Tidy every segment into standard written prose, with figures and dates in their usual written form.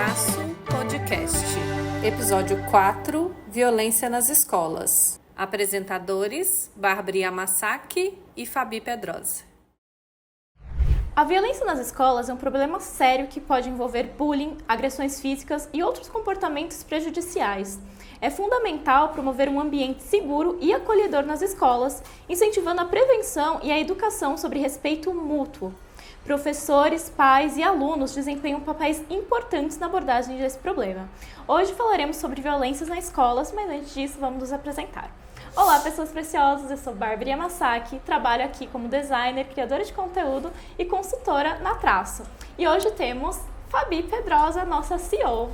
Traço Podcast. Episódio 4, Violência nas Escolas. Apresentadores, Bárbara Yamasaki e Fabi Pedrosa. A violência nas escolas é um problema sério que pode envolver bullying, agressões físicas e outros comportamentos prejudiciais. É fundamental promover um ambiente seguro e acolhedor nas escolas, incentivando a prevenção e a educação sobre respeito mútuo. Professores, pais e alunos desempenham papéis importantes na abordagem desse problema. Hoje falaremos sobre violências nas escolas, mas antes disso vamos nos apresentar. Olá, pessoas preciosas, eu sou Bárbara Yamasaki, trabalho aqui como designer, criadora de conteúdo e consultora na Traço. E hoje temos Fabi Pedrosa, nossa CEO.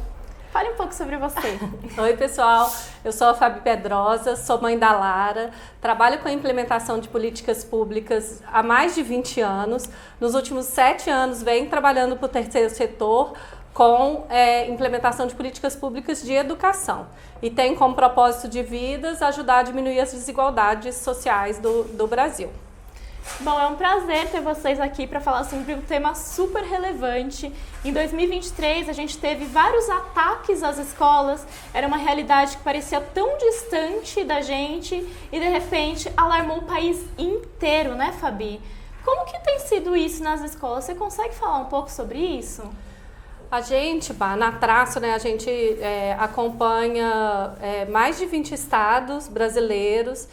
Fale um pouco sobre você. Oi, pessoal. Eu sou a Fabi Pedrosa, sou mãe da Lara, trabalho com a implementação de políticas públicas há mais de 20 anos. Nos últimos 7 anos, venho trabalhando para o terceiro setor com implementação de políticas públicas de educação. E tem como propósito de vidas ajudar a diminuir as desigualdades sociais do Brasil. Bom, é um prazer ter vocês aqui para falar sobre um tema super relevante. Em 2023, a gente teve vários ataques às escolas, era uma realidade que parecia tão distante da gente e, de repente, alarmou o país inteiro, né, Fabi? Como que tem sido isso nas escolas? Você consegue falar um pouco sobre isso? A gente, na Traço, né, a gente acompanha mais de 20 estados brasileiros,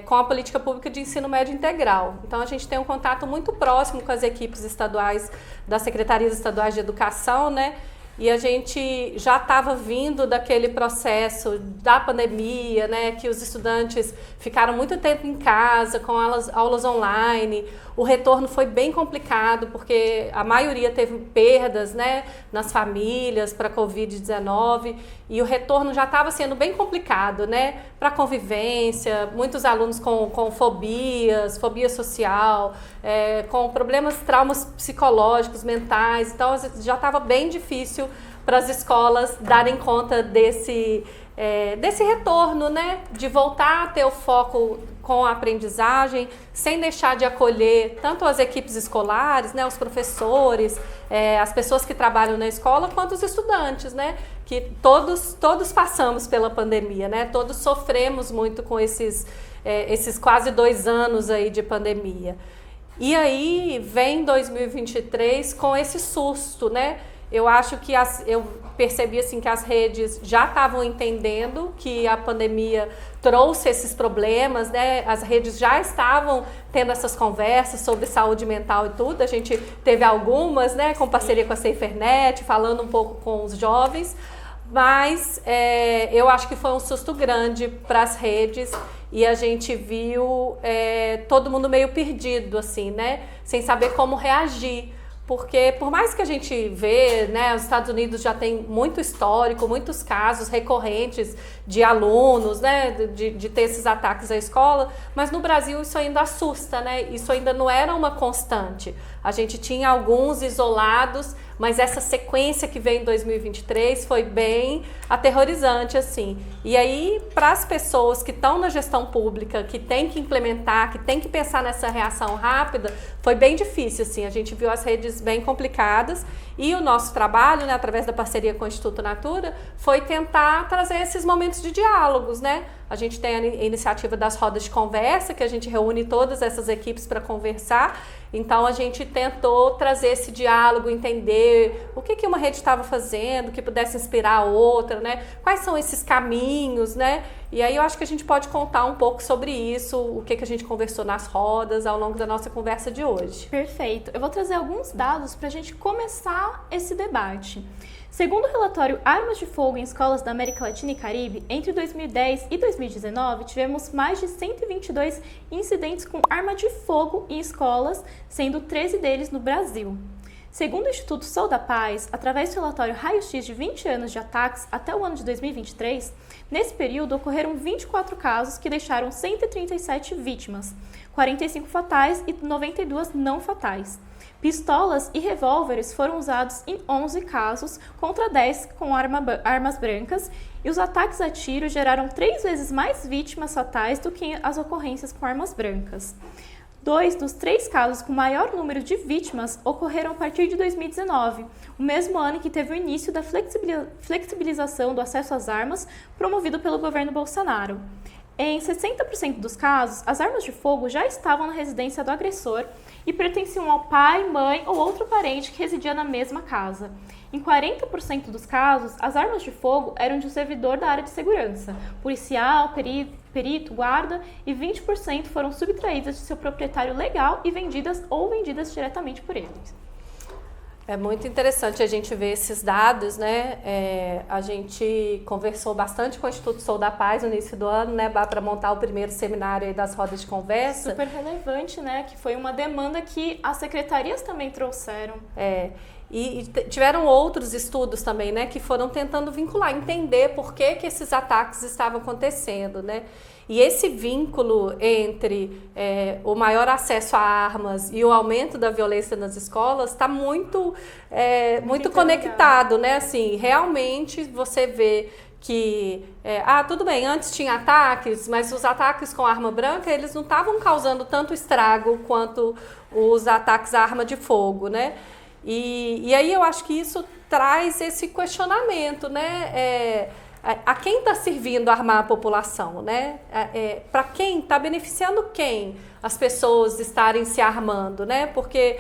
com a política pública de ensino médio integral. Então, a gente tem um contato muito próximo com as equipes estaduais das secretarias estaduais de educação, né? E a gente já estava vindo daquele processo da pandemia, né? Que os estudantes ficaram muito tempo em casa, com aulas online. O retorno foi bem complicado, porque a maioria teve perdas, né, nas famílias para a Covid-19, e o retorno já estava sendo bem complicado, né, para a convivência, muitos alunos com fobias, fobia social, com problemas, traumas psicológicos, mentais. Então já estava bem difícil para as escolas darem conta desse retorno, né, de voltar a ter o foco com a aprendizagem, sem deixar de acolher tanto as equipes escolares, né, os professores, as pessoas que trabalham na escola, quanto os estudantes, né, que todos passamos pela pandemia, né, todos sofremos muito com esses quase 2 anos aí de pandemia. E aí vem 2023 com esse susto, né? Eu acho que eu percebi assim que as redes já estavam entendendo que a pandemia trouxe esses problemas, né? As redes já estavam tendo essas conversas sobre saúde mental e tudo. A gente teve algumas, né, com parceria com a SaferNet, falando um pouco com os jovens, mas eu acho que foi um susto grande para as redes e a gente viu todo mundo meio perdido, assim, né? Sem saber como reagir. Porque por mais que a gente vê, né, os Estados Unidos já tem muito histórico, muitos casos recorrentes de alunos, né, de ter esses ataques à escola, mas no Brasil isso ainda assusta, né, isso ainda não era uma constante. A gente tinha alguns isolados, mas essa sequência que veio em 2023 foi bem aterrorizante, assim. E aí, para as pessoas que estão na gestão pública, que tem que implementar, que tem que pensar nessa reação rápida, foi bem difícil, assim. A gente viu as redes bem complicadas e o nosso trabalho, né, através da parceria com o Instituto Natura, foi tentar trazer esses momentos de diálogos, né? A gente tem a iniciativa das rodas de conversa, que a gente reúne todas essas equipes para conversar. Então, a gente tentou trazer esse diálogo, entender o que uma rede estava fazendo, que pudesse inspirar a outra, né? Quais são esses caminhos, né? E aí eu acho que a gente pode contar um pouco sobre isso, o que a gente conversou nas rodas ao longo da nossa conversa de hoje. Perfeito. Eu vou trazer alguns dados para a gente começar esse debate. Segundo o relatório Armas de Fogo em Escolas da América Latina e Caribe, entre 2010 e 2019, tivemos mais de 122 incidentes com arma de fogo em escolas, sendo 13 deles no Brasil. Segundo o Instituto Sou da Paz, através do relatório Raio-X de 20 anos de ataques até o ano de 2023, nesse período ocorreram 24 casos que deixaram 137 vítimas, 45 fatais e 92 não fatais. Pistolas e revólveres foram usados em 11 casos, contra 10 com armas brancas, e os ataques a tiro geraram 3 vezes mais vítimas fatais do que as ocorrências com armas brancas. 2 dos 3 casos com maior número de vítimas ocorreram a partir de 2019, o mesmo ano em que teve o início da flexibilização do acesso às armas promovido pelo governo Bolsonaro. Em 60% dos casos, as armas de fogo já estavam na residência do agressor e pertenciam ao pai, mãe ou outro parente que residia na mesma casa. Em 40% dos casos, as armas de fogo eram de um servidor da área de segurança, policial, perito, guarda, e 20% foram subtraídas de seu proprietário legal e vendidas ou vendidas diretamente por eles. É muito interessante a gente ver esses dados, né? A gente conversou bastante com o Instituto Sou da Paz no início do ano, né, para montar o primeiro seminário aí das rodas de conversa. Super relevante, né? Que foi uma demanda que as secretarias também trouxeram. E tiveram outros estudos também, né, que foram tentando vincular, entender por que esses ataques estavam acontecendo, né? E esse vínculo entre o maior acesso a armas e o aumento da violência nas escolas está muito conectado, né? Assim, realmente você vê que, tudo bem, antes tinha ataques, mas os ataques com arma branca, eles não estavam causando tanto estrago quanto os ataques à arma de fogo, né? E aí eu acho que isso traz esse questionamento, né? A quem está servindo armar a população, né? Para quem está beneficiando quem as pessoas estarem se armando, né? Porque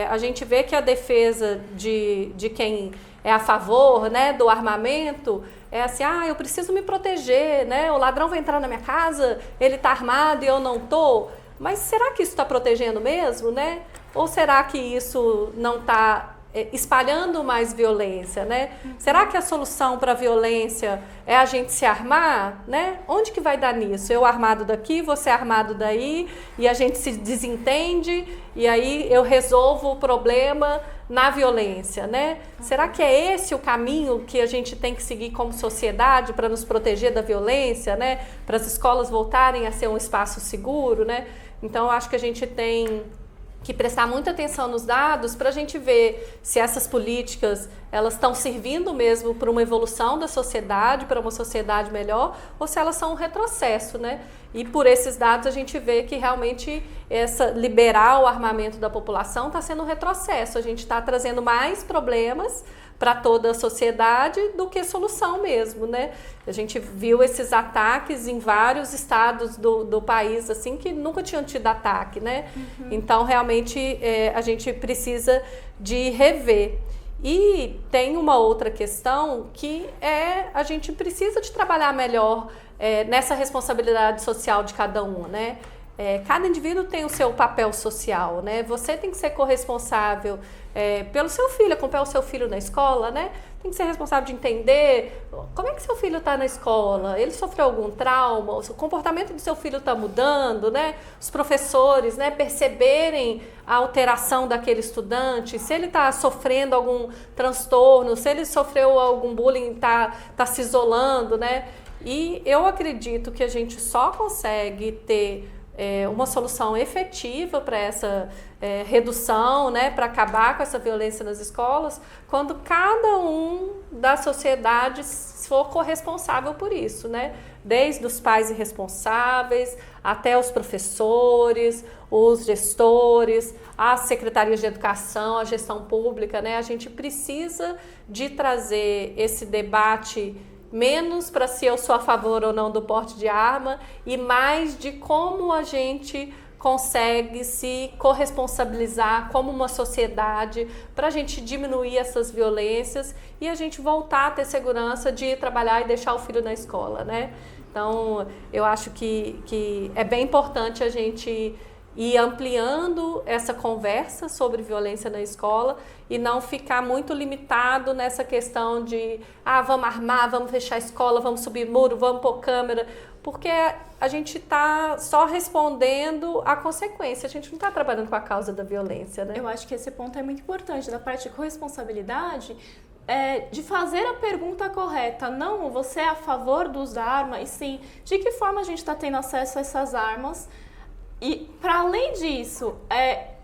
a gente vê que a defesa de quem é a favor, né, do armamento é assim, eu preciso me proteger, né? O ladrão vai entrar na minha casa, ele está armado e eu não estou. Mas será que isso está protegendo mesmo, né? Ou será que isso não está espalhando mais violência, né? Será que a solução para a violência é a gente se armar, né? Onde que vai dar nisso? Eu armado daqui, você armado daí, e a gente se desentende, e aí eu resolvo o problema na violência, né? Será que é esse o caminho que a gente tem que seguir como sociedade para nos proteger da violência, né? Para as escolas voltarem a ser um espaço seguro, né? Então, eu acho que a gente tem que prestar muita atenção nos dados para a gente ver se essas políticas elas estão servindo mesmo para uma evolução da sociedade, para uma sociedade melhor, ou se elas são um retrocesso, né? E por esses dados a gente vê que realmente liberar o armamento da população está sendo um retrocesso. A gente está trazendo mais problemas para toda a sociedade do que solução mesmo, né? A gente viu esses ataques em vários estados do país, assim, que nunca tinham tido ataque, né? Então, realmente, a gente precisa de rever. E tem uma outra questão que a gente precisa de trabalhar melhor nessa responsabilidade social de cada um, né? Cada indivíduo tem o seu papel social, né? Você tem que ser corresponsável pelo seu filho, acompanhar o seu filho na escola, né? Tem que ser responsável de entender como é que seu filho está na escola, ele sofreu algum trauma, o comportamento do seu filho está mudando, né? Os professores, né, perceberem a alteração daquele estudante, se ele está sofrendo algum transtorno, se ele sofreu algum bullying, tá se isolando, né? E eu acredito que a gente só consegue ter uma solução efetiva para essa redução, né, para acabar com essa violência nas escolas, quando cada um da sociedade for corresponsável por isso, né? Desde os pais irresponsáveis até os professores, os gestores, as secretarias de educação, a gestão pública, né? A gente precisa de trazer esse debate menos para se eu sou a favor ou não do porte de arma e mais de como a gente consegue se corresponsabilizar como uma sociedade para a gente diminuir essas violências e a gente voltar a ter segurança de ir trabalhar e deixar o filho na escola, né? Então, eu acho que é bem importante a gente ir ampliando essa conversa sobre violência na escola e não ficar muito limitado nessa questão de vamos armar, vamos fechar a escola, vamos subir muro, vamos pôr câmera, porque a gente está só respondendo à consequência, a gente não está trabalhando com a causa da violência, né? Eu acho que esse ponto é muito importante, da parte de corresponsabilidade, de fazer a pergunta correta, não você é a favor do uso da arma, e sim, de que forma a gente está tendo acesso a essas armas. E, para além disso,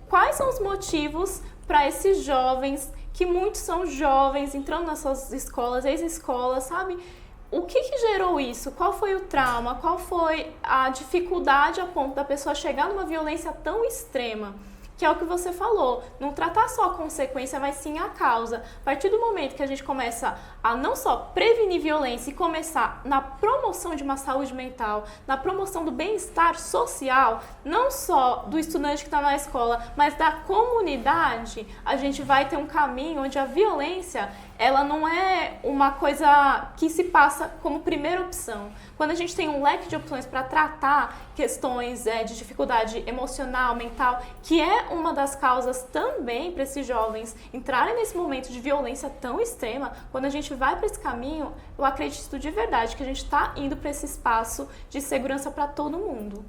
quais são os motivos para esses jovens, que muitos são jovens, entrando nessas escolas, ex-escolas, sabe? o que gerou isso? Qual foi o trauma? Qual foi a dificuldade a ponto da pessoa chegar numa violência tão extrema? Que é o que você falou, não tratar só a consequência, mas sim a causa. A partir do momento que a gente começa a não só prevenir violência e começar na promoção de uma saúde mental, na promoção do bem-estar social, não só do estudante que está na escola, mas da comunidade, a gente vai ter um caminho onde a violência, ela não é uma coisa que se passa como primeira opção. Quando a gente tem um leque de opções para tratar questões de dificuldade emocional, mental, que é uma das causas também para esses jovens entrarem nesse momento de violência tão extrema, quando a gente vai para esse caminho, eu acredito de verdade que a gente está indo para esse espaço de segurança para todo mundo.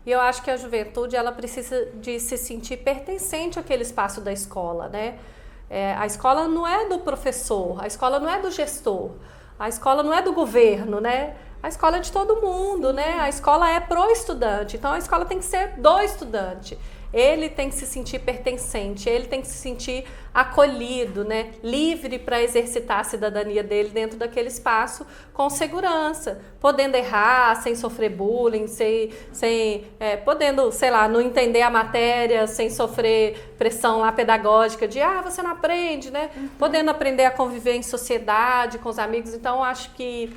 E eu acho que a juventude, ela precisa de se sentir pertencente àquele espaço da escola, né? A escola não é do professor, a escola não é do gestor, a escola não é do governo, né? A escola é de todo mundo, né? A escola é pro estudante, então a escola tem que ser do estudante. Ele tem que se sentir pertencente, ele tem que se sentir acolhido, né? Livre para exercitar a cidadania dele dentro daquele espaço com segurança, podendo errar, sem sofrer bullying, podendo, sei lá, não entender a matéria, sem sofrer pressão lá pedagógica de você não aprende, né? Podendo aprender a conviver em sociedade com os amigos. Então, acho que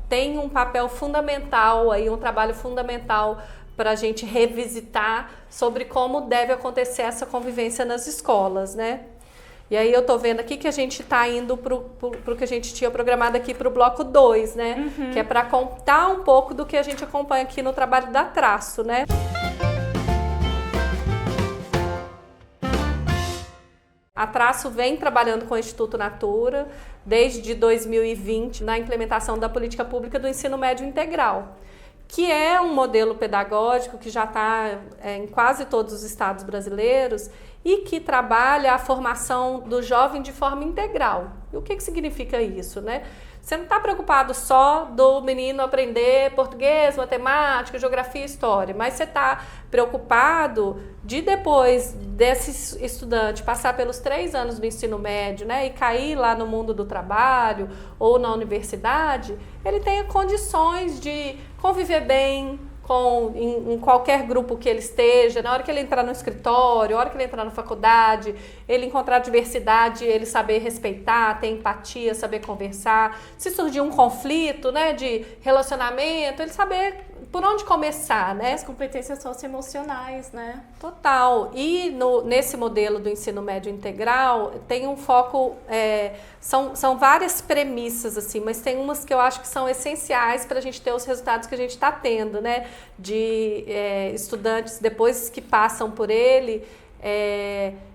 tem um papel fundamental aí, um trabalho fundamental para a gente revisitar sobre como deve acontecer essa convivência nas escolas, né? E aí eu tô vendo aqui que a gente está indo pro que a gente tinha programado aqui para o bloco 2, né? Que é para contar um pouco do que a gente acompanha aqui no trabalho da Traço, né? A Traço vem trabalhando com o Instituto Natura desde 2020 na implementação da política pública do ensino médio integral, que é um modelo pedagógico que já está em quase todos os estados brasileiros e que trabalha a formação do jovem de forma integral. E o que significa isso, né? Você não está preocupado só do menino aprender português, matemática, geografia e história, mas você está preocupado de depois desse estudante passar pelos 3 anos do ensino médio, né, e cair lá no mundo do trabalho ou na universidade, ele tenha condições de conviver bem em qualquer grupo que ele esteja, na hora que ele entrar no escritório, na hora que ele entrar na faculdade, ele encontrar diversidade, ele saber respeitar, ter empatia, saber conversar. Se surgir um conflito, né, de relacionamento, ele saber por onde começar, né? As competências socioemocionais, né? Total. E nesse modelo do ensino médio integral, tem um foco, são várias premissas, assim, mas tem umas que eu acho que são essenciais para a gente ter os resultados que a gente está tendo, né? De estudantes, depois que passam por ele,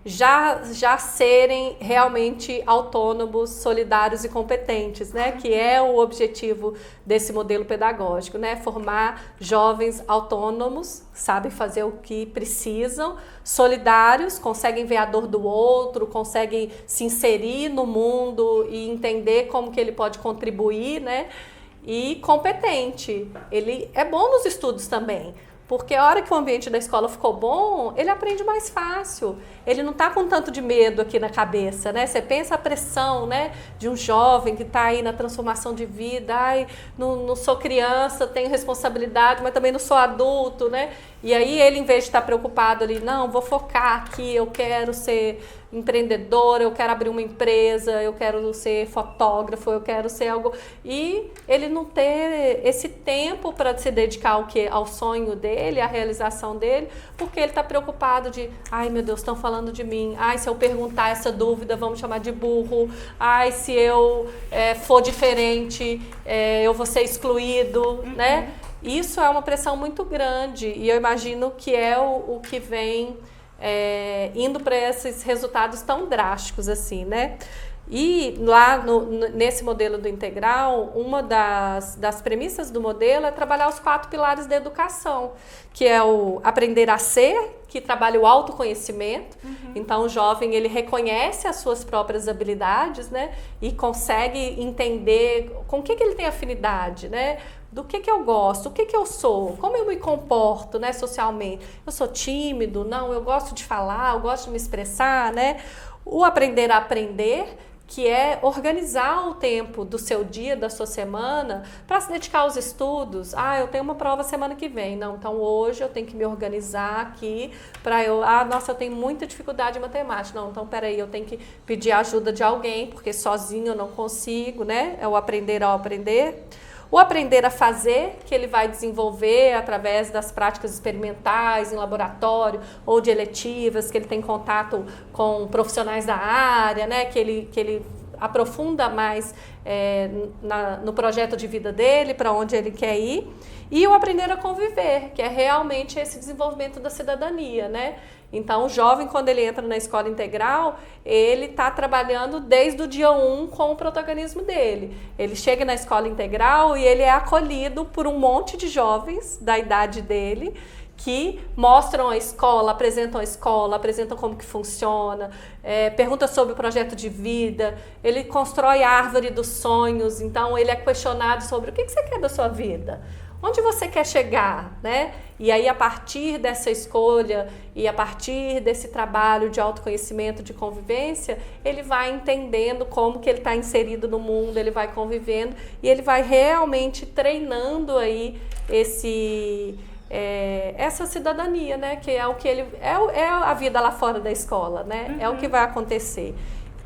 já serem realmente autônomos, solidários e competentes, né? Que é o objetivo desse modelo pedagógico, né? Formar jovens autônomos, sabem fazer o que precisam, solidários, conseguem ver a dor do outro, conseguem se inserir no mundo e entender como que ele pode contribuir, né? E competente. Ele é bom nos estudos também. Porque a hora que o ambiente da escola ficou bom, ele aprende mais fácil. Ele não está com tanto de medo aqui na cabeça, né? Você pensa a pressão, né, de um jovem que está aí na transformação de vida. Não sou criança, tenho responsabilidade, mas também não sou adulto, né? E aí ele, em vez de estar preocupado ali, não, vou focar aqui, eu quero ser empreendedora, eu quero abrir uma empresa, eu quero ser fotógrafo, eu quero ser algo... E ele não ter esse tempo para se dedicar ao sonho dele, à realização dele, porque ele está preocupado de, ai meu Deus, estão falando de mim, ai se eu perguntar essa dúvida, vão me chamar de burro, ai se eu for diferente, eu vou ser excluído, né? Isso é uma pressão muito grande e eu imagino que é o que vem indo para esses resultados tão drásticos assim, né? E lá nesse modelo do integral, uma das premissas do modelo é trabalhar os 4 pilares da educação, que é o aprender a ser, que trabalha o autoconhecimento. Então o jovem ele reconhece as suas próprias habilidades, né? E consegue entender com o que ele tem afinidade, né? Do que eu gosto, o que eu sou, como eu me comporto, né, socialmente. Eu sou tímido? Não, eu gosto de falar, eu gosto de me expressar, né? O aprender a aprender, que é organizar o tempo do seu dia, da sua semana, para se dedicar aos estudos. Eu tenho uma prova semana que vem. Não, então hoje eu tenho que me organizar aqui para eu... eu tenho muita dificuldade em matemática. Não, então peraí, eu tenho que pedir a ajuda de alguém, porque sozinho eu não consigo, né? É o aprender ao aprender. O aprender a fazer, que ele vai desenvolver através das práticas experimentais em laboratório ou de eletivas, que ele tem contato com profissionais da área, né? Que ele aprofunda mais no projeto de vida dele, para onde ele quer ir. E o aprender a conviver, que é realmente esse desenvolvimento da cidadania, né? Então, o jovem, quando ele entra na escola integral, ele está trabalhando desde o dia 1 com o protagonismo dele. Ele chega na escola integral e ele é acolhido por um monte de jovens da idade dele, que mostram a escola, apresentam como que funciona, perguntam sobre o projeto de vida, ele constrói a árvore dos sonhos, então ele é questionado sobre o que você quer da sua vida. Onde você quer chegar, né? E aí, a partir dessa escolha e a partir desse trabalho de autoconhecimento, de convivência, ele vai entendendo como que ele está inserido no mundo, ele vai convivendo e ele vai realmente treinando aí essa cidadania, né? Que é o que ele é a vida lá fora da escola, né? É o que vai acontecer.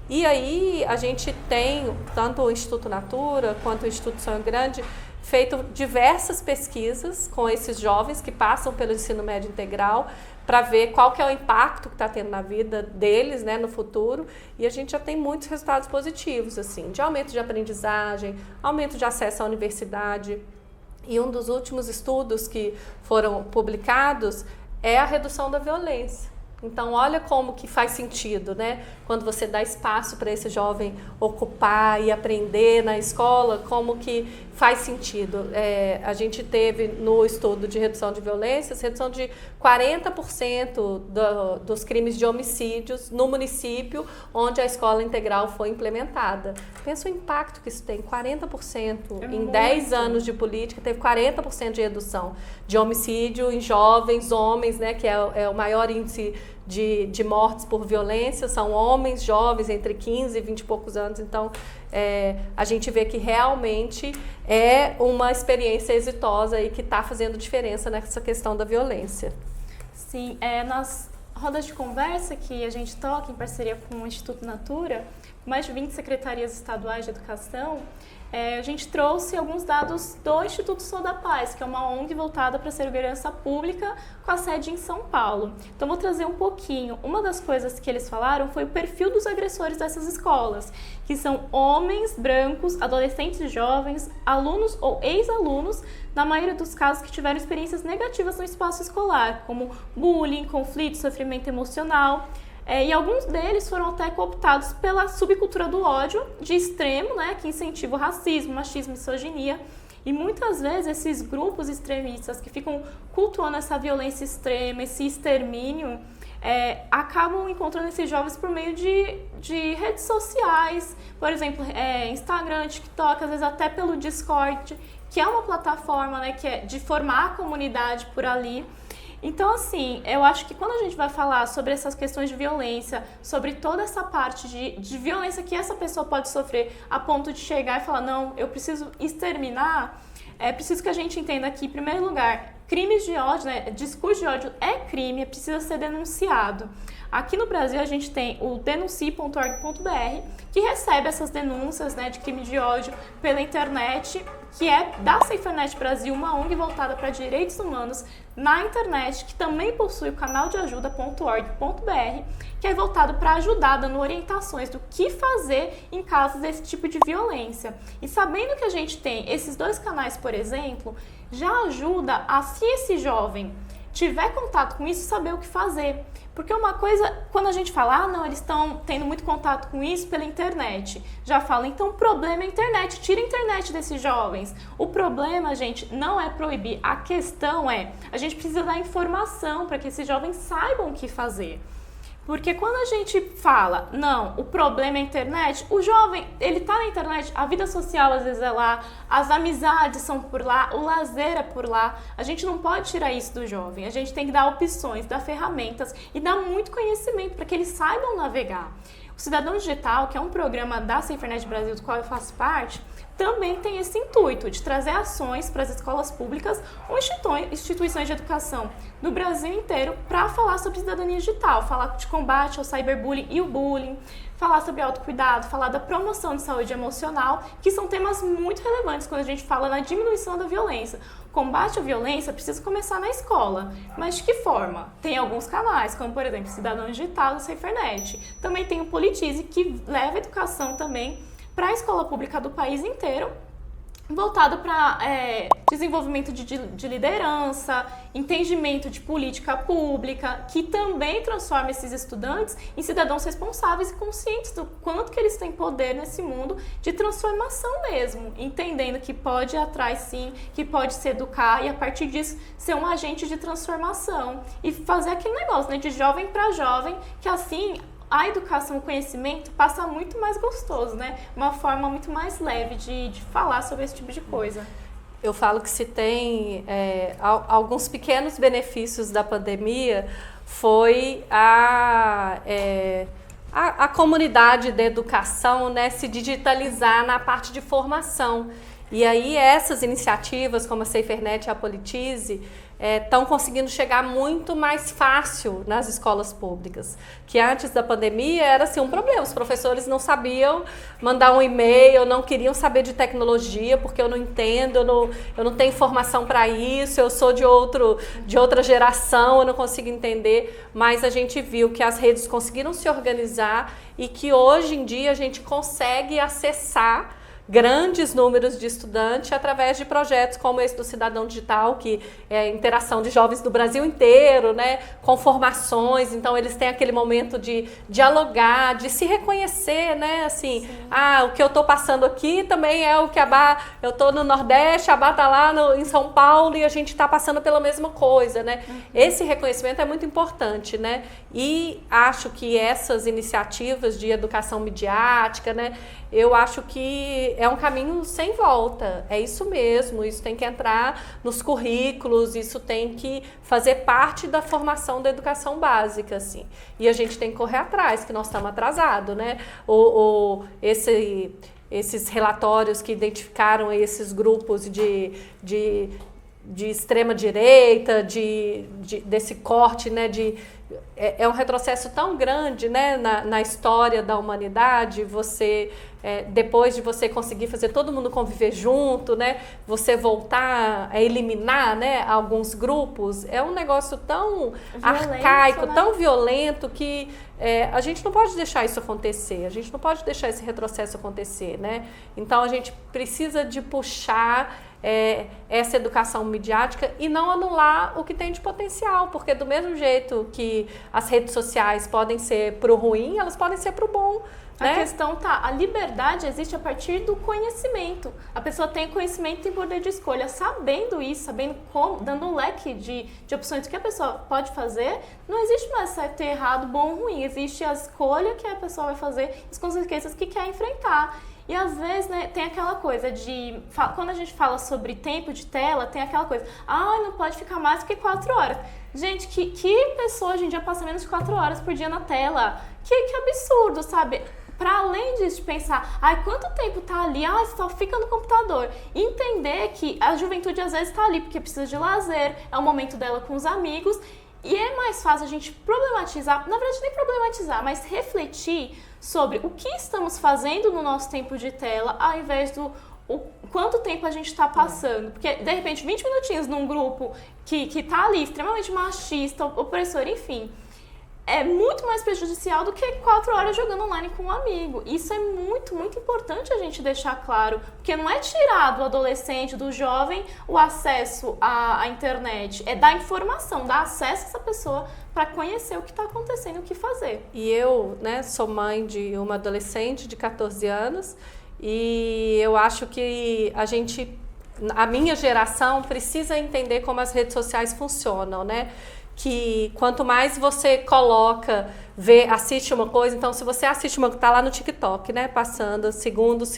E aí a gente tem tanto o Instituto Natura quanto o Instituto Sonho Grande feito diversas pesquisas com esses jovens que passam pelo ensino médio integral para ver qual que é o impacto que está tendo na vida deles, né, no futuro, e a gente já tem muitos resultados positivos, assim, de aumento de aprendizagem, aumento de acesso à universidade, e um dos últimos estudos que foram publicados é a redução da violência. Então, olha como que faz sentido, né? Quando você dá espaço para esse jovem ocupar e aprender na escola, como que faz sentido. A gente teve no estudo de redução de violências, redução de 40% dos crimes de homicídios no município onde a escola integral foi implementada. Pensa o impacto que isso tem, 40% em 10 anos de política, teve 40% de redução de homicídio em jovens, homens, né, que é o maior índice de mortes por violência, são homens jovens entre 15 e 20 e poucos anos, então a gente vê que realmente é uma experiência exitosa e que está fazendo diferença nessa questão da violência. Sim, nas rodas de conversa que a gente toca em parceria com o Instituto Natura, mais de 20 secretarias estaduais de educação, a gente trouxe alguns dados do Instituto Sou da Paz, que é uma ONG voltada para a segurança pública com a sede em São Paulo. Então, vou trazer um pouquinho. Uma das coisas que eles falaram foi o perfil dos agressores dessas escolas, que são homens, brancos, adolescentes e jovens, alunos ou ex-alunos, na maioria dos casos que tiveram experiências negativas no espaço escolar, como bullying, conflito, sofrimento emocional. E alguns deles foram até cooptados pela subcultura do ódio de extremo, né, que incentiva o racismo, machismo e misoginia. E muitas vezes esses grupos extremistas que ficam cultuando essa violência extrema, esse extermínio, acabam encontrando esses jovens por meio de redes sociais, por exemplo, Instagram, TikTok, às vezes até pelo Discord, que é uma plataforma, né, que é de formar a comunidade por ali. Então, assim, eu acho que quando a gente vai falar sobre essas questões de violência, sobre toda essa parte de violência que essa pessoa pode sofrer a ponto de chegar e falar, não, eu preciso exterminar, é preciso que a gente entenda que, em primeiro lugar, crimes de ódio, né, discurso de ódio é crime, precisa ser denunciado. Aqui no Brasil, a gente tem o denuncie.org.br, que recebe essas denúncias, né, de crime de ódio pela internet, que é da SaferNet Brasil, uma ONG voltada para direitos humanos na internet, que também possui o canal de ajuda.org.br, que é voltado para ajudar, dando orientações do que fazer em casos desse tipo de violência. E sabendo que a gente tem esses dois canais, por exemplo, já ajuda a, se esse jovem tiver contato com isso, saber o que fazer. Porque uma coisa, quando a gente fala, não, eles estão tendo muito contato com isso pela internet, já fala, então o problema é a internet, tira a internet desses jovens. O problema, gente, não é proibir, a questão é, a gente precisa dar informação para que esses jovens saibam o que fazer. Porque quando a gente fala, não, o problema é a internet, o jovem, ele tá na internet, a vida social às vezes é lá, as amizades são por lá, o lazer é por lá. A gente não pode tirar isso do jovem, a gente tem que dar opções, dar ferramentas e dar muito conhecimento para que eles saibam navegar. O Cidadão Digital, que é um programa da SaferNet Brasil, do qual eu faço parte, também tem esse intuito de trazer ações para as escolas públicas ou instituições de educação no Brasil inteiro para falar sobre cidadania digital, falar de combate ao cyberbullying e o bullying, falar sobre autocuidado, falar da promoção de saúde emocional, que são temas muito relevantes quando a gente fala na diminuição da violência. O combate à violência precisa começar na escola, mas de que forma? Tem alguns canais, como por exemplo, Cidadão Digital do SaferNet. Também tem o Politize, que leva a educação também para a escola pública do país inteiro, voltado para desenvolvimento de liderança, entendimento de política pública, que também transforma esses estudantes em cidadãos responsáveis e conscientes do quanto que eles têm poder nesse mundo de transformação mesmo, entendendo que pode ir atrás sim, que pode se educar e a partir disso ser um agente de transformação e fazer aquele negócio, né, de jovem para jovem, que assim a educação, o conhecimento passa muito mais gostoso, né? Uma forma muito mais leve de falar sobre esse tipo de coisa. Eu falo que se tem alguns pequenos benefícios da pandemia foi a comunidade da educação, né, se digitalizar na parte de formação. E aí essas iniciativas como a SaferNet e a Politize estão conseguindo chegar muito mais fácil nas escolas públicas, que antes da pandemia era assim, um problema, os professores não sabiam mandar um e-mail, não queriam saber de tecnologia, porque eu não entendo, eu não tenho formação para isso, eu sou de outra geração, eu não consigo entender, mas a gente viu que as redes conseguiram se organizar e que hoje em dia a gente consegue acessar grandes números de estudantes através de projetos como esse do Cidadão Digital, que é a interação de jovens do Brasil inteiro, né, com formações, então eles têm aquele momento de dialogar, de se reconhecer, né, assim, sim, o que eu estou passando aqui também é o que eu estou no Nordeste, a Bá está lá em São Paulo e a gente está passando pela mesma coisa, né, esse reconhecimento é muito importante, né, e acho que essas iniciativas de educação midiática, né, eu acho que é um caminho sem volta, é isso mesmo, isso tem que entrar nos currículos, isso tem que fazer parte da formação da educação básica, assim. E a gente tem que correr atrás, que nós estamos atrasados, né? Esses relatórios que identificaram esses grupos de extrema-direita, desse corte, né, é um retrocesso tão grande, né, na história da humanidade, depois de você conseguir fazer todo mundo conviver junto, né, você voltar a eliminar, né, alguns grupos, é um negócio tão arcaico, né? Tão violento que a gente não pode deixar isso acontecer, a gente não pode deixar esse retrocesso acontecer, né? Então a gente precisa de puxar essa educação midiática e não anular o que tem de potencial, porque do mesmo jeito que as redes sociais podem ser pro ruim, elas podem ser pro bom. Né? A questão a liberdade existe a partir do conhecimento. A pessoa tem conhecimento e poder de escolha. Sabendo isso, sabendo como, dando um leque de opções do que a pessoa pode fazer, não existe mais certo e errado, bom ou ruim. Existe a escolha que a pessoa vai fazer, as consequências que quer enfrentar. E às vezes, né, tem aquela coisa quando a gente fala sobre tempo de tela, tem aquela coisa, não pode ficar mais do que 4 horas. Gente, que pessoa hoje em dia passa menos de 4 horas por dia na tela? Que absurdo, sabe? Para além disso, de pensar, quanto tempo tá ali? Só fica no computador. E entender que a juventude às vezes tá ali porque precisa de lazer, é o momento dela com os amigos. E é mais fácil a gente problematizar, na verdade nem problematizar, mas refletir sobre o que estamos fazendo no nosso tempo de tela, ao invés do quanto tempo a gente está passando. Porque, de repente, 20 minutinhos num grupo que tá ali extremamente machista, opressor, enfim, é muito mais prejudicial do que 4 horas jogando online com um amigo. Isso é muito, muito importante a gente deixar claro, porque não é tirar do adolescente, do jovem, o acesso à internet, é dar informação, dar acesso a essa pessoa para conhecer o que está acontecendo, o que fazer. E eu, né, sou mãe de uma adolescente de 14 anos e eu acho que a minha geração precisa entender como as redes sociais funcionam, né? Que quanto mais você coloca, assiste uma coisa, então se você assiste tá lá no TikTok, né, passando segundos.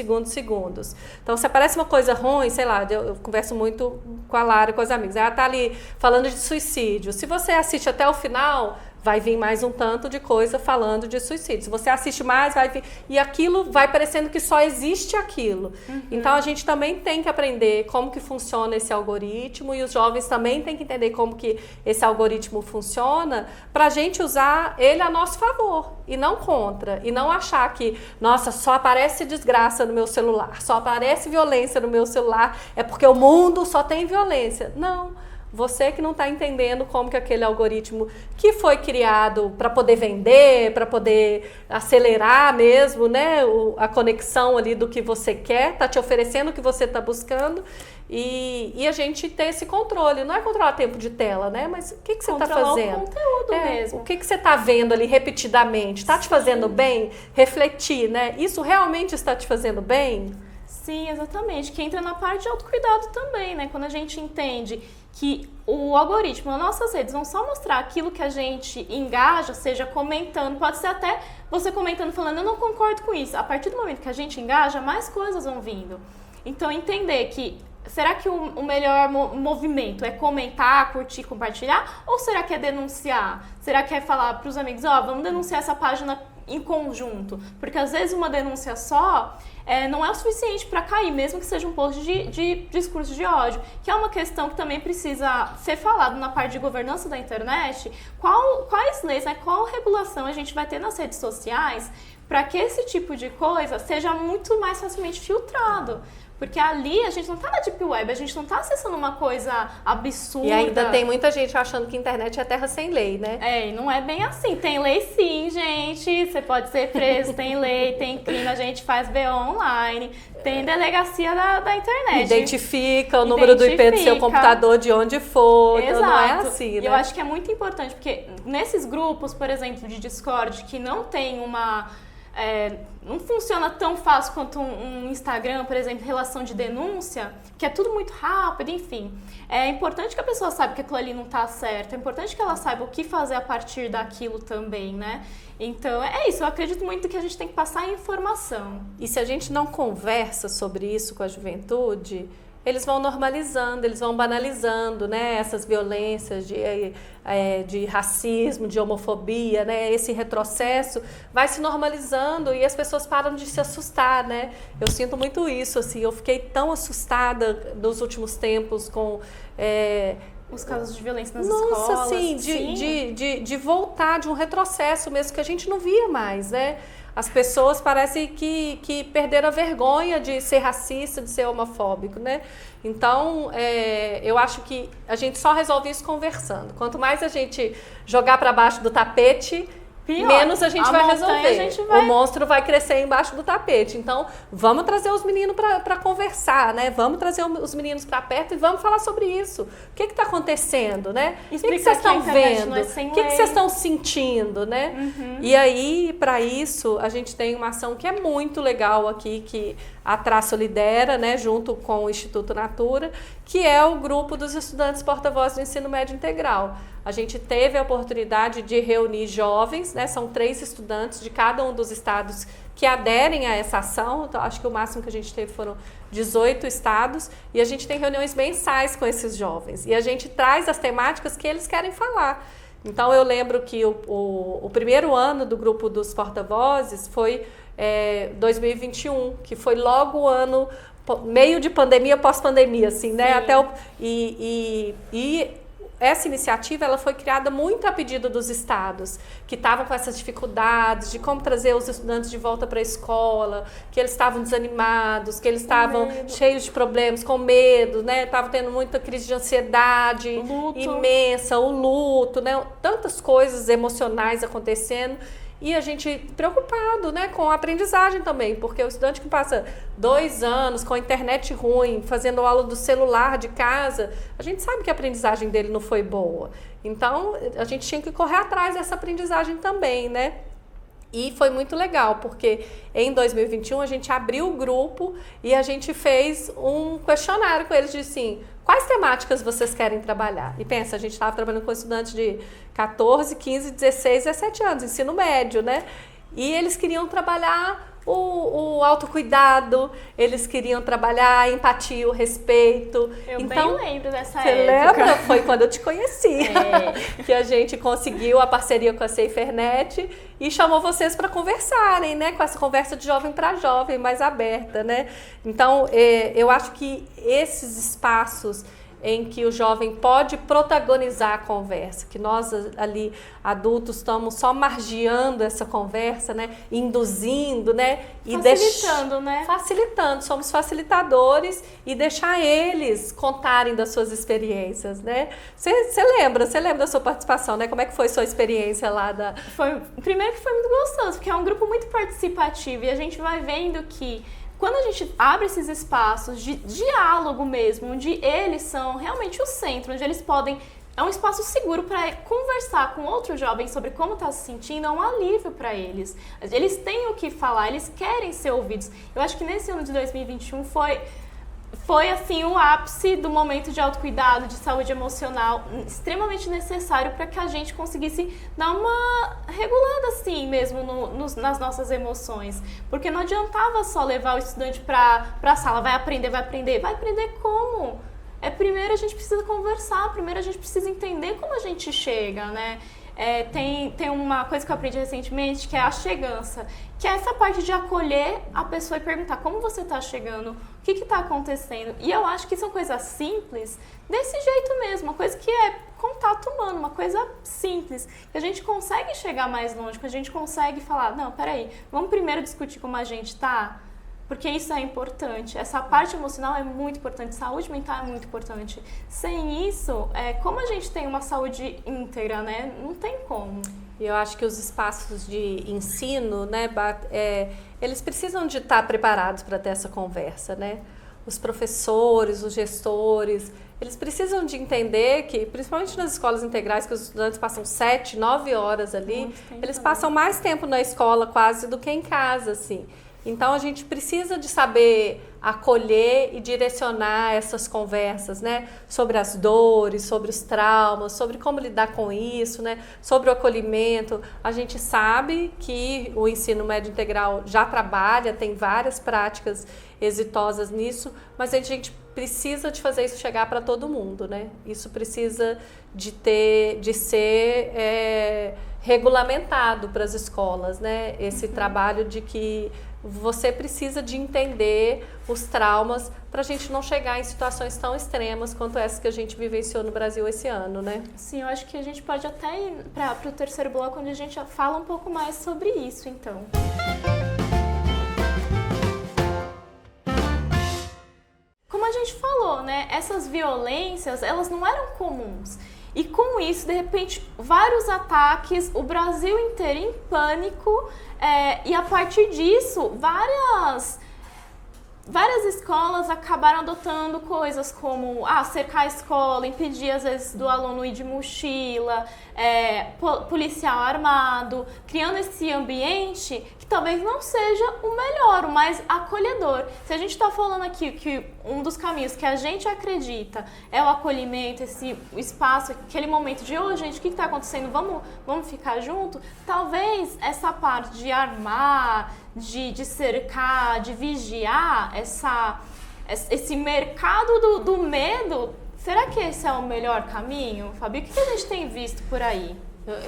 Então se aparece uma coisa ruim, sei lá, eu converso muito com a Lara, com os amigos, ela tá ali falando de suicídio. Se você assiste até o final, vai vir mais um tanto de coisa falando de suicídio. Se você assiste mais, vai vir... E aquilo vai parecendo que só existe aquilo. Então, a gente também tem que aprender como que funciona esse algoritmo e os jovens também têm que entender como que esse algoritmo funciona para a gente usar ele a nosso favor e não contra. E não achar que, nossa, só aparece desgraça no meu celular, só aparece violência no meu celular, é porque o mundo só tem violência. Não. Você que não está entendendo como que aquele algoritmo que foi criado para poder vender, para poder acelerar mesmo, né, a conexão ali do que você quer, está te oferecendo o que você está buscando e a gente ter esse controle. Não é controlar tempo de tela, né? Mas o que você está fazendo? O conteúdo mesmo. O que você está vendo ali repetidamente? Está te fazendo bem? Refletir, né? Isso realmente está te fazendo bem? Sim, exatamente. Que entra na parte de autocuidado também, né? Quando a gente entende que o algoritmo, as nossas redes vão só mostrar aquilo que a gente engaja, seja comentando, pode ser até você comentando, falando, eu não concordo com isso. A partir do momento que a gente engaja, mais coisas vão vindo. Então, entender que, será que o melhor movimento é comentar, curtir, compartilhar? Ou será que é denunciar? Será que é falar para os amigos, vamos denunciar essa página em conjunto? Porque às vezes uma denúncia só não é o suficiente para cair, mesmo que seja um post de discurso de ódio, que é uma questão que também precisa ser falado na parte de governança da internet. Quais leis, qual regulação a gente vai ter nas redes sociais para que esse tipo de coisa seja muito mais facilmente filtrado? Porque ali a gente não tá na Deep Web, a gente não tá acessando uma coisa absurda. E ainda tem muita gente achando que a internet é terra sem lei, né? E não é bem assim. Tem lei sim, gente. Você pode ser preso, tem lei, tem crime, a gente faz BO online. Tem delegacia da internet. Identifica o número do IP do seu computador, de onde for. Exato. Não é assim, né? Eu acho que é muito importante, porque nesses grupos, por exemplo, de Discord, que não tem não funciona tão fácil quanto um Instagram, por exemplo, relação de denúncia, que é tudo muito rápido, enfim. É importante que a pessoa saiba que aquilo ali não está certo, é importante que ela saiba o que fazer a partir daquilo também, né? Então, é isso, eu acredito muito que a gente tem que passar a informação. E se a gente não conversa sobre isso com a juventude, eles vão normalizando, eles vão banalizando, né, essas violências de racismo, de homofobia, né, esse retrocesso vai se normalizando e as pessoas param de se assustar, né? Eu sinto muito isso, assim, eu fiquei tão assustada nos últimos tempos com... os casos de violência nas escolas. Nossa, assim, de voltar, de um retrocesso mesmo que a gente não via mais, né? As pessoas parecem que perderam a vergonha de ser racista, de ser homofóbico, né? Então, eu acho que a gente só resolve isso conversando. Quanto mais a gente jogar para baixo do tapete, menos a gente vai resolver. O monstro vai crescer embaixo do tapete. Então, vamos trazer os meninos para conversar, né? Vamos trazer os meninos para perto e vamos falar sobre isso. O que está acontecendo, né? O que vocês estão vendo? O que vocês estão sentindo, né? Uhum. E aí, para isso, a gente tem uma ação que é muito legal aqui, que a Traço lidera, né? Junto com o Instituto Natura, que é o grupo dos estudantes porta-voz do ensino médio integral. A gente teve a oportunidade de reunir jovens, né? São 3 estudantes de cada um dos estados que aderem a essa ação. Então, acho que o máximo que a gente teve foram 18 estados. E a gente tem reuniões mensais com esses jovens. E a gente traz as temáticas que eles querem falar. Então, eu lembro que o primeiro ano do grupo dos porta-vozes foi 2021, que foi logo o ano, meio de pandemia, pós-pandemia, assim, né? Essa iniciativa ela foi criada muito a pedido dos estados, que estavam com essas dificuldades de como trazer os estudantes de volta para a escola, que eles estavam desanimados, que eles estavam cheios de problemas, com medo, né? Estavam tendo muita crise de ansiedade imensa, o luto, né? Tantas coisas emocionais acontecendo. E a gente preocupado, né, com a aprendizagem também, porque o estudante que passa 2 anos com a internet ruim, fazendo aula do celular de casa, a gente sabe que a aprendizagem dele não foi boa. Então, a gente tinha que correr atrás dessa aprendizagem também, né? E foi muito legal, porque em 2021 a gente abriu o grupo e a gente fez um questionário com eles de assim, quais temáticas vocês querem trabalhar? E pensa, a gente estava trabalhando com estudantes de 14, 15, 16, 17 anos, ensino médio, né? E eles queriam trabalhar o autocuidado, eles queriam trabalhar a empatia, o respeito. Eu então, bem lembro dessa você época. lembra? Foi quando eu te conheci, que a gente conseguiu a parceria com a SaferNet e chamou vocês para conversarem, né? Com essa conversa de jovem para jovem, mais aberta, né? Então, eu acho que esses espaços em que o jovem pode protagonizar a conversa, que nós ali adultos estamos só margeando essa conversa, né, induzindo, né, e facilitando, né? Facilitando, somos facilitadores e deixar eles contarem das suas experiências, né? Você lembra da sua participação, né? Como é que foi sua experiência lá da... Primeiro que foi muito gostoso, porque é um grupo muito participativo e a gente vai vendo que quando a gente abre esses espaços de diálogo mesmo, onde eles são realmente o centro, onde eles podem... É um espaço seguro para conversar com outros jovens sobre como está se sentindo, é um alívio para eles. Eles têm o que falar, eles querem ser ouvidos. Eu acho que nesse ano de 2021 foi assim o ápice do momento de autocuidado, de saúde emocional, extremamente necessário para que a gente conseguisse dar uma regulada assim mesmo nas nossas emoções. Porque não adiantava só levar o estudante para a sala, vai aprender como? Primeiro a gente precisa conversar, primeiro a gente precisa entender como a gente chega, né? Tem uma coisa que eu aprendi recentemente, que é a chegança, que é essa parte de acolher a pessoa e perguntar como você está chegando, o que está acontecendo. E eu acho que são coisas simples, desse jeito mesmo, uma coisa que é contato humano, uma coisa simples, que a gente consegue chegar mais longe, que a gente consegue falar, não, peraí, vamos primeiro discutir como a gente está, porque isso é importante. Essa parte emocional é muito importante, saúde mental é muito importante. Sem isso, como a gente tem uma saúde íntegra, né? Não tem como. E eu acho que os espaços de ensino, né, eles precisam de estar preparados para ter essa conversa, né? Os professores, os gestores, eles precisam de entender que, principalmente nas escolas integrais, que os estudantes passam 7, 9 horas ali, eles passam mais tempo na escola quase do que em casa, assim. Então, a gente precisa de saber acolher e direcionar essas conversas, né? Sobre as dores, sobre os traumas, sobre como lidar com isso, né? Sobre o acolhimento. A gente sabe que o ensino médio integral já trabalha, tem várias práticas exitosas nisso, mas a gente precisa de fazer isso chegar para todo mundo, né? Isso precisa de ser regulamentado para as escolas, né? Esse trabalho de que você precisa de entender os traumas para a gente não chegar em situações tão extremas quanto essa que a gente vivenciou no Brasil esse ano, né? Sim, eu acho que a gente pode até ir para o terceiro bloco, onde a gente fala um pouco mais sobre isso, então. Como a gente falou, né? Essas violências, elas não eram comuns. E com isso, de repente, vários ataques, o Brasil inteiro em pânico, e a partir disso, várias escolas acabaram adotando coisas como cercar a escola, impedir às vezes do aluno ir de mochila, policial armado, criando esse ambiente que talvez não seja o melhor, o mais acolhedor. Se a gente está falando aqui que um dos caminhos que a gente acredita é o acolhimento, esse espaço, aquele momento de gente, o que está acontecendo? Vamos ficar junto? Talvez essa parte de armar, de cercar, de vigiar, esse mercado do medo, será que esse é o melhor caminho, Fabi? O que a gente tem visto por aí?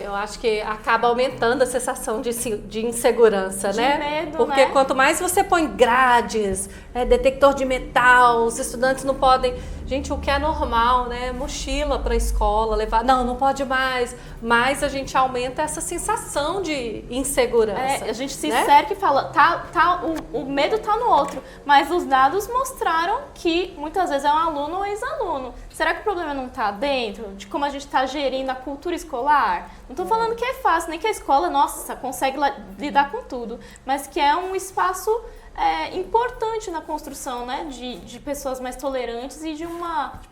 Eu acho que acaba aumentando a sensação de insegurança, de né? Medo, porque né? Quanto mais você põe grades, detector de metal, os estudantes não podem... Gente, o que é normal, né? Mochila para a escola, levar... Não pode mais. Mas a gente aumenta essa sensação de insegurança. A gente se né? cerca e fala, o medo tá no outro. Mas os dados mostraram que muitas vezes é um aluno ou ex-aluno. Será que o problema não está dentro de como a gente está gerindo a cultura escolar? Não estou falando que é fácil, nem que a escola, nossa, consegue lidar com tudo, mas que é um espaço importante na construção, né, de pessoas mais tolerantes e de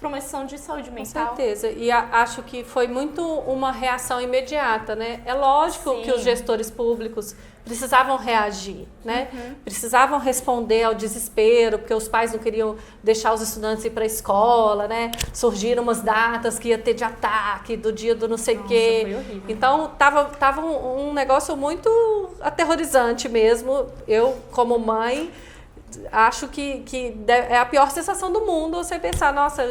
promoção de saúde mental. Com certeza, e acho que foi muito uma reação imediata, né? É lógico Sim. que os gestores públicos precisavam reagir, né? Precisavam responder ao desespero, porque os pais não queriam deixar os estudantes ir para a escola, né? Surgiram umas datas que ia ter de ataque, do dia do não sei o quê. Foi horrível. Então, tava um negócio muito aterrorizante mesmo. Eu, como mãe, acho que é a pior sensação do mundo você pensar, nossa,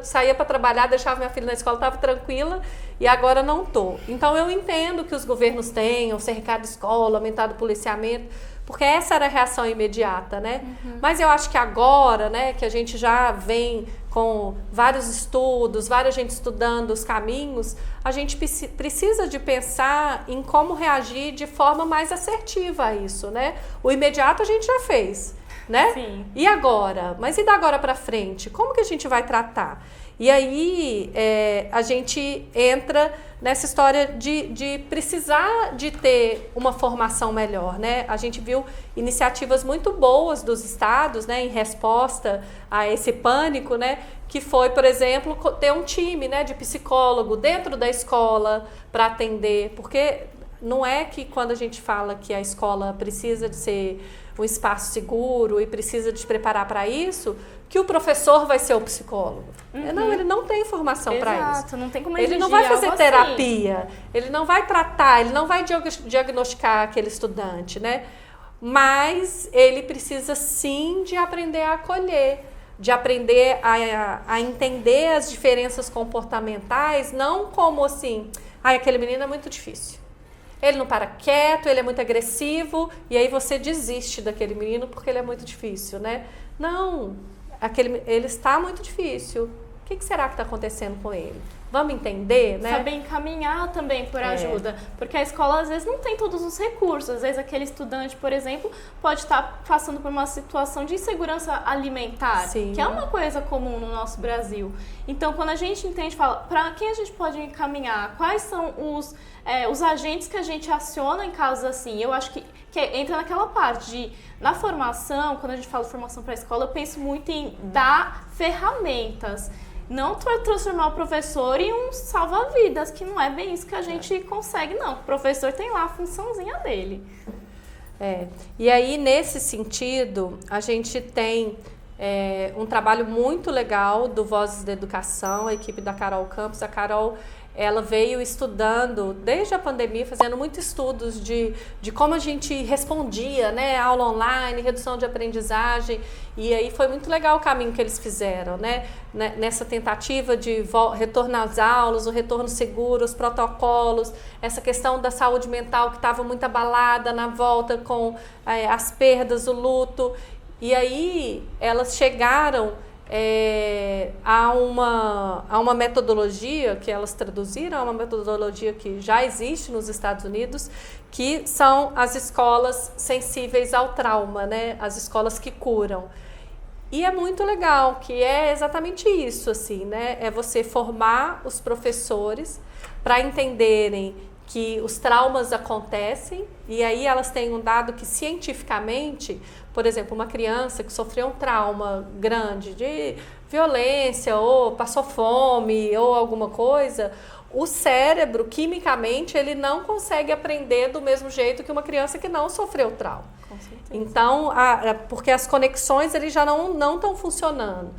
saía para trabalhar, deixava minha filha na escola, estava tranquila e agora não estou. Então eu entendo que os governos tenham cercado escola, aumentado o policiamento, porque essa era a reação imediata, né? Mas eu acho que agora, né, que a gente já vem com vários estudos, várias gente estudando os caminhos, a gente precisa de pensar em como reagir de forma mais assertiva a isso, né? O imediato a gente já fez, né? Sim. E agora? Mas e da agora para frente? Como que a gente vai tratar? E aí a gente entra nessa história de precisar de ter uma formação melhor, né? A gente viu iniciativas muito boas dos estados, né, em resposta a esse pânico, né? Que foi, por exemplo, ter um time, né, de psicólogo dentro da escola para atender, porque não é que quando a gente fala que a escola precisa de ser um espaço seguro e precisa de se preparar para isso, que o professor vai ser o psicólogo. Não, ele não tem formação para isso. Exato, não tem como ele não vai fazer algo terapia, ele não vai tratar, ele não vai diagnosticar aquele estudante, né? Mas ele precisa sim de aprender a acolher, de aprender a entender as diferenças comportamentais, não como assim, aquele menino é muito difícil. Ele não para quieto, ele é muito agressivo, e aí você desiste daquele menino porque ele é muito difícil, né? Não, ele está muito difícil. O que será que está acontecendo com ele? Vamos entender, né? Saber encaminhar também por ajuda, porque a escola às vezes não tem todos os recursos. Às vezes aquele estudante, por exemplo, pode estar passando por uma situação de insegurança alimentar, Sim. que é uma coisa comum no nosso Brasil. Então, quando a gente entende, fala, para quem a gente pode encaminhar? Quais são os agentes que a gente aciona em casos assim? Eu acho que entra naquela parte de, na formação, quando a gente fala de formação para a escola, eu penso muito em dar ferramentas. Não transformar o professor em um salva-vidas, que não é bem isso que a gente consegue, não. O professor tem lá a funçãozinha dele. E aí, nesse sentido, a gente tem um trabalho muito legal do Vozes da Educação, a equipe da Carol Campos. A Carol, ela veio estudando, desde a pandemia, fazendo muitos estudos de como a gente respondia, né? Aula online, redução de aprendizagem. E aí foi muito legal o caminho que eles fizeram, né? Nessa tentativa de retorno às aulas, o retorno seguro, os protocolos, essa questão da saúde mental que estava muito abalada na volta com as perdas, o luto. E aí elas chegaram a uma metodologia que elas traduziram, uma metodologia que já existe nos Estados Unidos, que são as escolas sensíveis ao trauma, né? As escolas que curam. E é muito legal, que é exatamente isso, assim, né? É você formar os professores para entenderem que os traumas acontecem, e aí elas têm um dado que cientificamente, por exemplo, uma criança que sofreu um trauma grande de violência, ou passou fome, ou alguma coisa, o cérebro, quimicamente, ele não consegue aprender do mesmo jeito que uma criança que não sofreu trauma. Com certeza. Então, porque as conexões eles já não estão funcionando.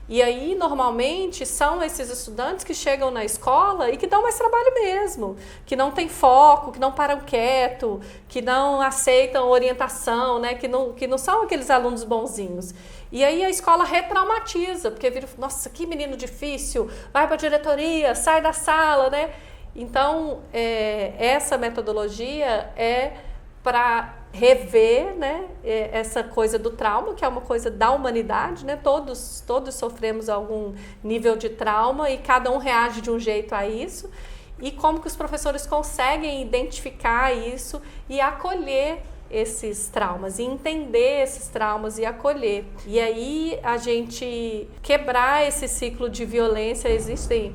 E aí, normalmente, são esses estudantes que chegam na escola e que dão mais trabalho mesmo, que não tem foco, que não param quieto, que não aceitam orientação, né? que não são aqueles alunos bonzinhos. E aí a escola retraumatiza, porque vira, nossa, que menino difícil, vai para a diretoria, sai da sala, né? Então, essa metodologia é para rever, né, essa coisa do trauma, que é uma coisa da humanidade, né? Todos sofremos algum nível de trauma e cada um reage de um jeito a isso. E como que os professores conseguem identificar isso e acolher esses traumas, e entender esses traumas e acolher. E aí a gente quebrar esse ciclo de violência. Existem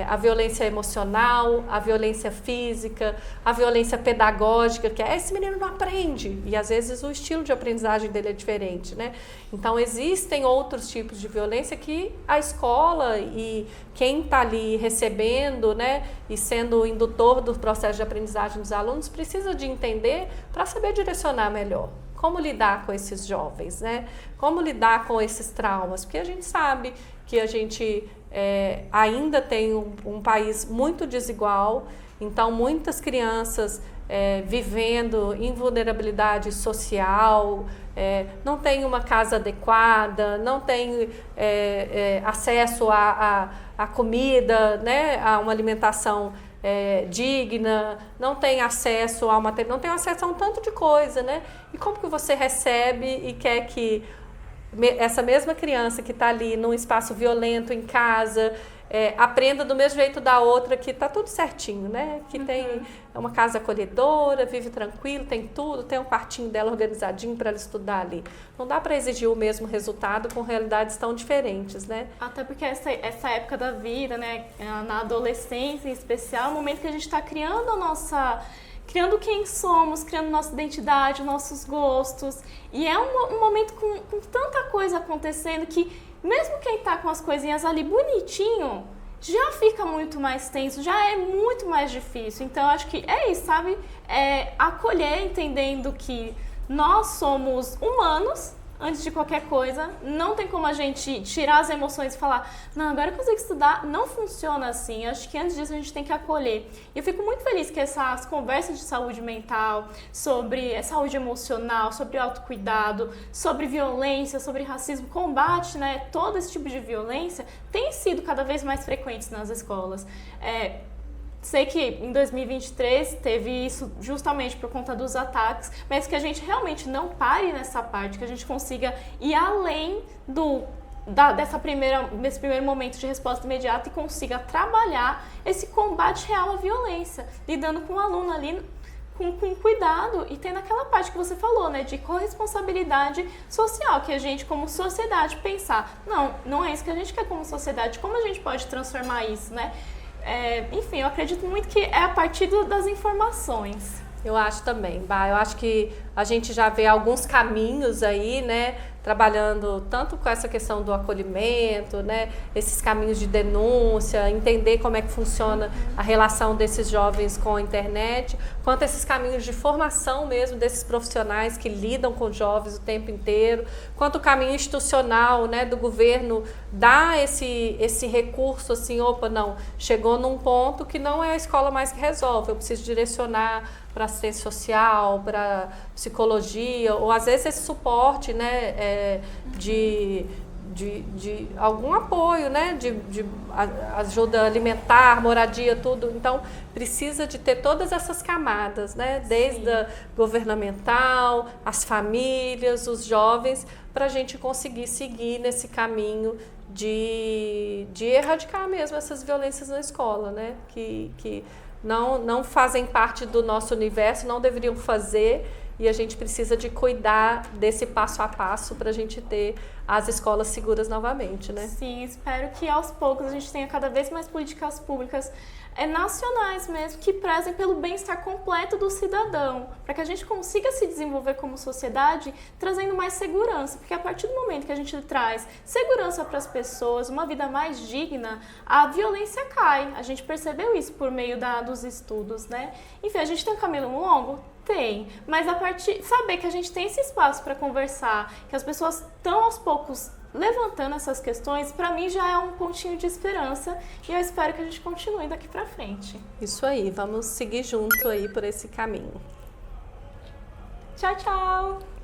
a violência emocional, a violência física, a violência pedagógica, que esse menino não aprende, e às vezes o estilo de aprendizagem dele é diferente, né? Então existem outros tipos de violência que a escola e quem está ali recebendo, né, e sendo o indutor do processo de aprendizagem dos alunos precisa de entender para saber direcionar melhor. Como lidar com esses jovens, né? Como lidar com esses traumas, porque a gente sabe que a gente ainda tem um país muito desigual, então muitas crianças vivendo em vulnerabilidade social, não tem uma casa adequada, não tem acesso a comida, né, a uma alimentação digna, não tem acesso a não tem acesso a um tanto de coisa, né? E como que você recebe e quer que essa mesma criança que está ali num espaço violento em casa aprenda do mesmo jeito da outra, que está tudo certinho, né? Que tem uma casa acolhedora, vive tranquilo, tem tudo, tem um quartinho dela organizadinho para ela estudar ali. Não dá para exigir o mesmo resultado com realidades tão diferentes, né? Até porque essa época da vida, né, na adolescência em especial, é o momento que a gente está criando criando quem somos, criando nossa identidade, nossos gostos. E é um momento com tanta coisa acontecendo que mesmo quem tá com as coisinhas ali bonitinho, já fica muito mais tenso, já é muito mais difícil. Então, acho que é isso, sabe? Acolher, entendendo que nós somos humanos, antes de qualquer coisa. Não tem como a gente tirar as emoções e falar, não, agora eu consigo estudar. Não funciona assim. Acho que antes disso a gente tem que acolher. E eu fico muito feliz que essas conversas de saúde mental, sobre saúde emocional, sobre autocuidado, sobre violência, sobre racismo, combate, né, todo esse tipo de violência, tem sido cada vez mais frequentes nas escolas. Sei que em 2023 teve isso justamente por conta dos ataques, mas que a gente realmente não pare nessa parte, que a gente consiga ir além desse primeiro momento de resposta imediata e consiga trabalhar esse combate real à violência, lidando com o aluno ali com cuidado e tendo aquela parte que você falou, né, de corresponsabilidade social, que a gente como sociedade pensar, não é isso que a gente quer como sociedade, como a gente pode transformar isso, né? Enfim, eu acredito muito que é a partir das informações. Eu acho também, Bah, eu acho que a gente já vê alguns caminhos aí, né, trabalhando tanto com essa questão do acolhimento, né, esses caminhos de denúncia, entender como é que funciona a relação desses jovens com a internet, quanto esses caminhos de formação mesmo desses profissionais que lidam com jovens o tempo inteiro, quanto o caminho institucional, né, do governo dar esse recurso assim, opa, não, chegou num ponto que não é a escola mais que resolve, eu preciso direcionar para assistência social, para psicologia, ou às vezes esse suporte, né, de algum apoio, né, de ajuda alimentar, moradia, tudo. Então, precisa de ter todas essas camadas, né, desde a governamental, as famílias, os jovens, para a gente conseguir seguir nesse caminho de erradicar mesmo essas violências na escola, né, que não fazem parte do nosso universo, não deveriam fazer, e a gente precisa de cuidar desse passo a passo para a gente ter as escolas seguras novamente, né? Sim, espero que aos poucos a gente tenha cada vez mais políticas públicas nacionais mesmo, que prezem pelo bem-estar completo do cidadão, para que a gente consiga se desenvolver como sociedade trazendo mais segurança, porque a partir do momento que a gente traz segurança para as pessoas, uma vida mais digna, a violência cai. A gente percebeu isso por meio dos estudos, né? Enfim, a gente tem um caminho longo? Tem, mas saber que a gente tem esse espaço para conversar, que as pessoas estão aos poucos levantando essas questões, para mim já é um pontinho de esperança e eu espero que a gente continue daqui para frente. Isso aí, vamos seguir junto aí por esse caminho. Tchau, tchau!